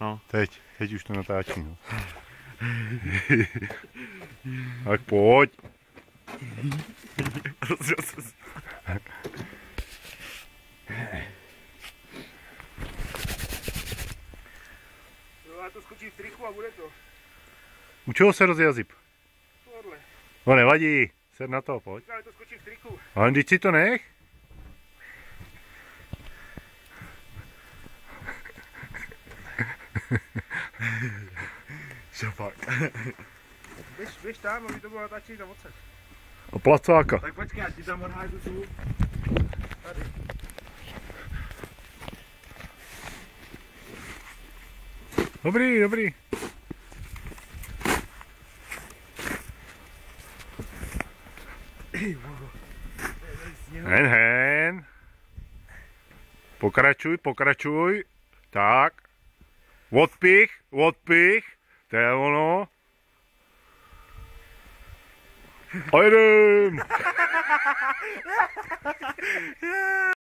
No. Teď už to natáčí, no. Tak pojď. Já to skočím v triku a bude to. U čeho se rozjel zip? Tohle. No nevadí, sed na to, pojď. Já to skočím v triku. Ale když si to nech. Šapak. Běž tam, aby to bylo natáčení tam odsaď. O placáka. Tak počkej, já ti tam odhážu tu. Tady. Dobrý, dobrý. Hen, hen. Pokračuj, pokračuj. Tak. Odpich, odpich. To je ono. A jedem.